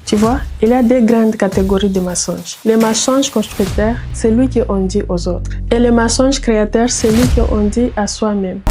Tu vois, il y a deux grandes catégories de mensonges. Les mensonges constructeurs, c'est lui qu'on dit aux autres. Et les mensonges créateurs, c'est lui qu'on dit à soi-même.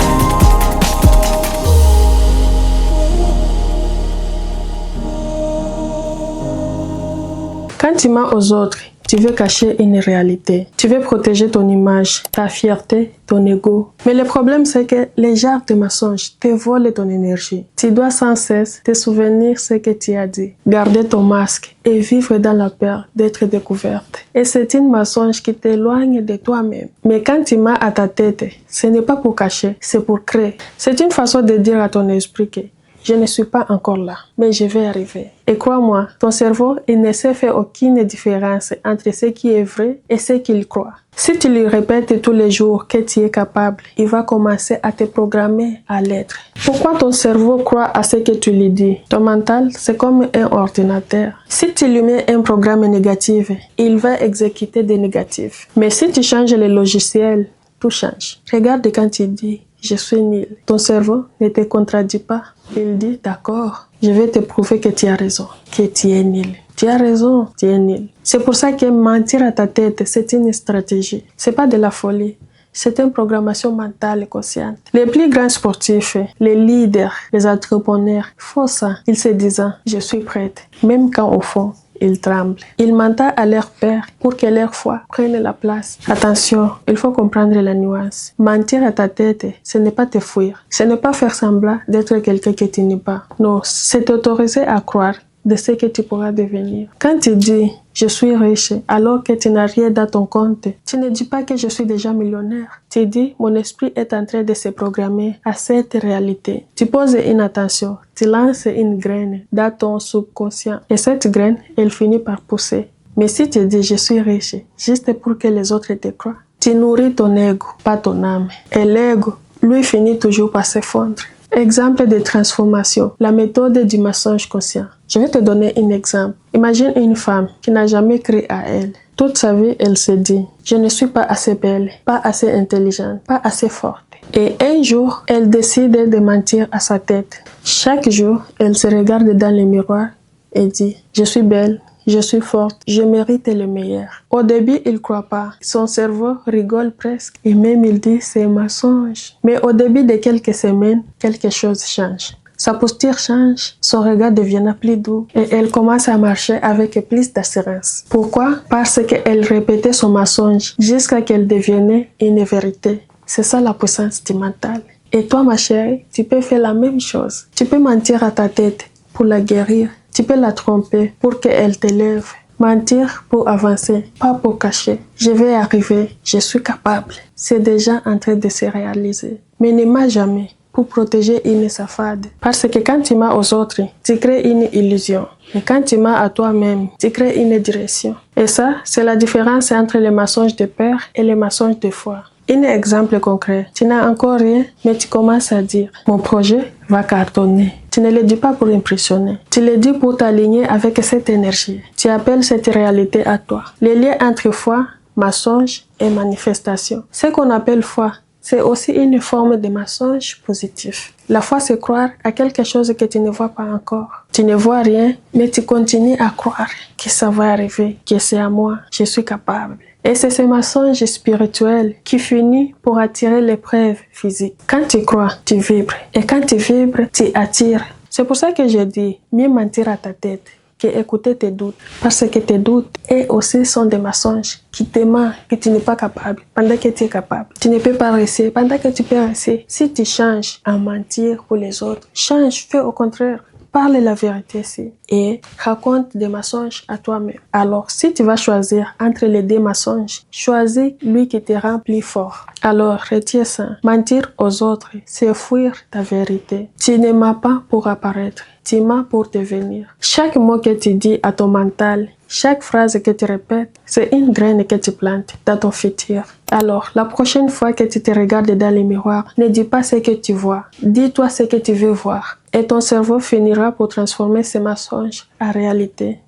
Quand tu mens aux autres, tu veux cacher une réalité. Tu veux protéger ton image, ta fierté, ton ego. Mais le problème, c'est que les genres de mensonges te volent ton énergie. Tu dois sans cesse te souvenir ce que tu as dit. Garder ton masque et vivre dans la peur d'être découverte. Et c'est une mensonge qui t'éloigne de toi-même. Mais quand tu mens à ta tête, ce n'est pas pour cacher, c'est pour créer. C'est une façon de dire à ton esprit que je ne suis pas encore là, mais je vais arriver. Et crois-moi, ton cerveau, il ne se fait aucune différence entre ce qui est vrai et ce qu'il croit. Si tu lui répètes tous les jours que tu es capable, il va commencer à te programmer à l'être. Pourquoi ton cerveau croit à ce que tu lui dis? Ton mental, c'est comme un ordinateur. Si tu lui mets un programme négatif, il va exécuter des négatifs. Mais si tu changes le logiciel, tout change. Regarde quand tu dis « je suis nul ». Ton cerveau ne te contredit pas. Il dit « d'accord, je vais te prouver que tu as raison, que tu es nul. Tu as raison, tu es nul ». C'est pour ça que mentir à ta tête, c'est une stratégie. C'est pas de la folie. C'est une programmation mentale et consciente. Les plus grands sportifs, les leaders, les entrepreneurs font ça. Ils se disent « je suis prête », même quand au fond, ils tremblent. Ils mentent à leur père pour que leur foi prenne la place. Attention, il faut comprendre la nuance. Mentir à ta tête, ce n'est pas te fuir. Ce n'est pas faire semblant d'être quelqu'un que tu n'es pas. Non, c'est t'autoriser à croire de ce que tu pourras devenir. Quand tu dis « je suis riche » alors que tu n'as rien dans ton compte, tu ne dis pas que je suis déjà millionnaire. Tu dis « mon esprit est en train de se programmer à cette réalité ». Tu poses une attention, tu lances une graine dans ton subconscient et cette graine, elle finit par pousser. Mais si tu dis « je suis riche » juste pour que les autres te croient, tu nourris ton ego, pas ton âme. Et l'ego, lui, finit toujours par s'effondrer. Exemple de transformation, la méthode du mensonge conscient. Je vais te donner un exemple. Imagine une femme qui n'a jamais cru à elle. Toute sa vie, elle se dit « je ne suis pas assez belle, pas assez intelligente, pas assez forte ». Et un jour, elle décide de mentir à sa tête. Chaque jour, elle se regarde dans le miroir et dit « je suis belle, je suis forte, je mérite le meilleur ». Au début, il ne croit pas. Son cerveau rigole presque et même il dit c'est un mensonge. Mais au début de quelques semaines, quelque chose change. Sa posture change, son regard devient plus doux et elle commence à marcher avec plus d'assurance. Pourquoi? Parce qu'elle répétait son mensonge jusqu'à qu'elle devienne une vérité. C'est ça la puissance du mental. Et toi, ma chérie, tu peux faire la même chose. Tu peux mentir à ta tête pour la guérir. Tu peux la tromper pour qu'elle t'élève. Mentir pour avancer, pas pour cacher. Je vais arriver, je suis capable. C'est déjà en train de se réaliser. Mais ne mens jamais pour protéger une safade. Parce que quand tu mens aux autres, tu crées une illusion. Et quand tu mens à toi-même, tu crées une direction. Et ça, c'est la différence entre les mensonges de peur et les mensonges de foi. Un exemple concret, tu n'as encore rien, mais tu commences à dire « mon projet va cartonner ». Tu ne le dis pas pour impressionner, tu le dis pour t'aligner avec cette énergie. Tu appelles cette réalité à toi. Le lien entre foi, mensonge et manifestation. Ce qu'on appelle foi, c'est aussi une forme de mensonge positif. La foi, c'est croire à quelque chose que tu ne vois pas encore. Tu ne vois rien, mais tu continues à croire que ça va arriver, que c'est à moi, je suis capable. Et c'est ce mensonge spirituel qui finit pour attirer l'épreuve physique. Quand tu crois, tu vibres. Et quand tu vibres, tu attires. C'est pour ça que je dis, mieux mentir à ta tête que écouter tes doutes. Parce que tes doutes, eux aussi, sont des mensonges qui te mentent que tu n'es pas capable pendant que tu es capable. Tu ne peux pas réussir pendant que tu peux réussir. Si tu changes à mentir pour les autres, change, fais au contraire. Parle la vérité ici et raconte des mensonges à toi-même. Alors, si tu vas choisir entre les deux mensonges, choisis lui qui te rend plus fort. Alors, retiens ça. Mentir aux autres, c'est fuir ta vérité. Tu ne mens pas pour apparaître, tu mens pour devenir. Chaque mot que tu dis à ton mental, chaque phrase que tu répètes, c'est une graine que tu plantes dans ton futur. Alors, la prochaine fois que tu te regardes dans le miroir, ne dis pas ce que tu vois. Dis-toi ce que tu veux voir. Et ton cerveau finira pour transformer ces mensonges en réalité.